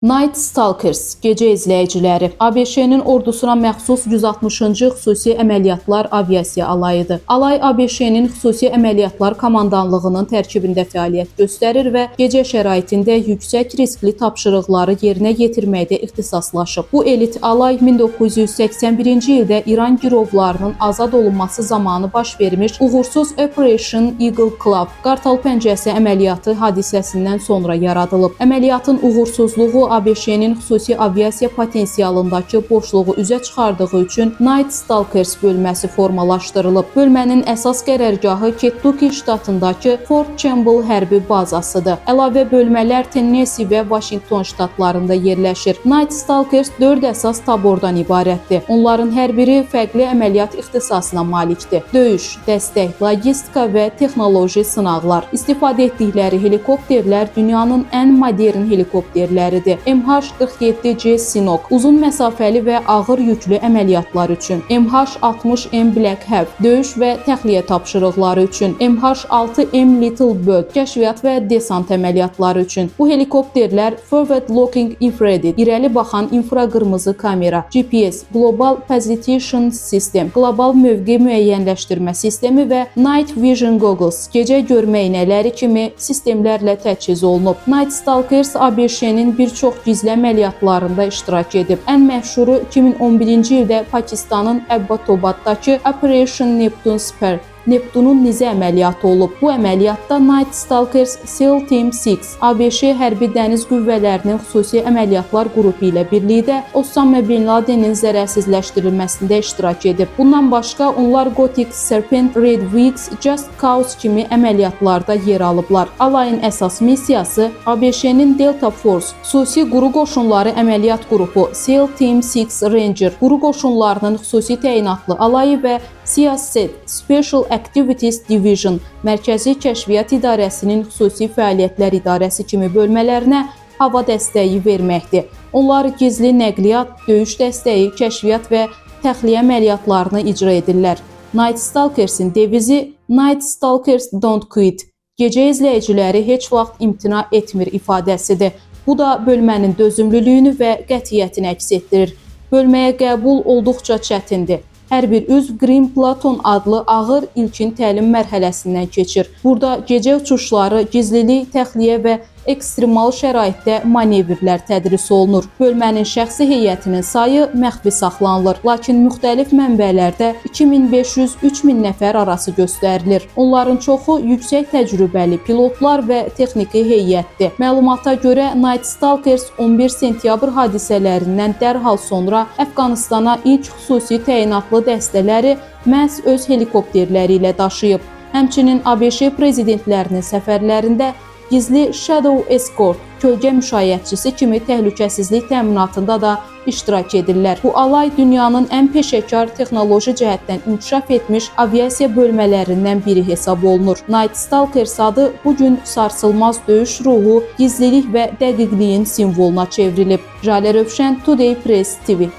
Night Stalkers, gecə izləyiciləri, ABŞ-nin ordusuna məxsus 160-cı xüsusi əməliyyatlar aviasiya alayıdır. Alay ABŞ-nin xüsusi əməliyyatlar komandanlığının tərkibində fəaliyyət göstərir və gecə şəraitində yüksək riskli tapşırıqları yerinə yetirməkdə ixtisaslaşıb. Bu elit alay 1981-ci ildə İran girovlarının azad olunması zamanı baş vermiş uğursuz Operation Eagle Club, Qartal Pəncəsi əməliyyatı hadisəsindən sonra yaradılıb. Əməliyyatın uğursuzluğu ABŞ-nin xüsusi aviasiya potensialındakı boşluğu üzə çıxardığı üçün Night Stalkers bölməsi formalaşdırılıb. Bölmənin əsas qərargahı Kentucky ştatındakı Fort Campbell hərbi bazasıdır. Əlavə bölmələr Tennessee və Washington ştatlarında yerləşir. Night Stalkers 4 əsas tabordan ibarətdir. Onların hər biri fərqli əməliyyat ixtisasına malikdir. Döyüş, dəstək, logistika və texnoloji sınaqlar. İstifadə etdikləri helikopterlər dünyanın ən modern helikopterləridir. MH-47C Chinook uzun məsafəli və ağır yüklü əməliyyatlar üçün, MH-60M Black Hawk döyüş və təxliyə tapşırıqları üçün, MH-6M Little Bird kəşfiyyat və desant əməliyyatları üçün. Bu helikopterlər Forward Looking Infrared irəli baxan infraqırmızı kamera, GPS, Global Position System, qlobal mövqe müəyyənləşdirmə sistemi və Night Vision Goggles gecə görmə eynəkləri kimi sistemlərlə təchiz olunub. Night Stalkers ABŞ-nin bir çox gizli əməliyyatlarında iştirak edib. Ən məşhuru 2011-ci ildə Pakistanın Abbottobaddakı Operation Neptune Spur Neptunun nizə əməliyyatı olub. Bu əməliyyatda Night Stalkers SEAL Team 6 ABŞ hərbi dəniz qüvvələrinin xüsusi əməliyyatlar qrupu ilə birlikdə Osama Bin Ladenin zərərsizləşdirilməsində iştirak edib. Bundan başqa onlar Gothic Serpent, Red Wings, Just Cause kimi əməliyyatlarda yer alıblar. Alayın əsas missiyası ABŞ-nin Delta Force xüsusi quru qoşunları əməliyyat qrupu SEAL Team 6 Ranger quru qoşunlarının xüsusi təyinatlı alayı və CSAT Special Activities Division Mərkəzi Kəşfiyyat İdarəsinin xüsusi fəaliyyətlər idarəsi kimi bölmələrinə hava dəstəyi verməkdir. Onlar gizli nəqliyyat, döyüş dəstəyi, kəşfiyyat və təxliyə əməliyyatlarını icra edirlər. Night Stalkers'in devizi Night Stalkers Don't Quit. Gecə izləyiciləri heç vaxt imtina etmir ifadəsidir. Bu da bölmənin dözümlülüyünü və qətiyyətini əks etdirir. Bölməyə qəbul olduqca çətindir. Hər bir üzv Green Platon adlı ağır ilkin təlim mərhələsindən keçir. Burada gecə uçuşları, gizlilik, təxliyə və ekstremal şəraitdə manevrlər tədris olunur. Bölmənin şəxsi heyətinin sayı məxfi saxlanılır, lakin müxtəlif mənbələrdə 2500-3000 nəfər arası göstərilir. Onların çoxu yüksək təcrübəli pilotlar və texniki heyətdir. Məlumata görə Night Stalkers 11 sentyabr hadisələrindən dərhal sonra Əfqanistana ilk xüsusi təyinatlı dəstələri məhz öz helikopterləri ilə daşıyıb. Həmçinin ABŞ prezidentlərinin səfərlərində gizli Shadow Escort, kölgə müşayiətçisi kimi təhlükəsizlik təminatında da iştirak edirlər. Bu alay dünyanın ən peşəkar texnoloji cəhətdən inkişaf etmiş aviasiya bölmələrindən biri hesab olunur. Night Stalkers adı bugün sarsılmaz döyüş ruhu, gizlilik və dəqiqliyin simvoluna çevrilib. Jalə Rövşən, Today Press TV.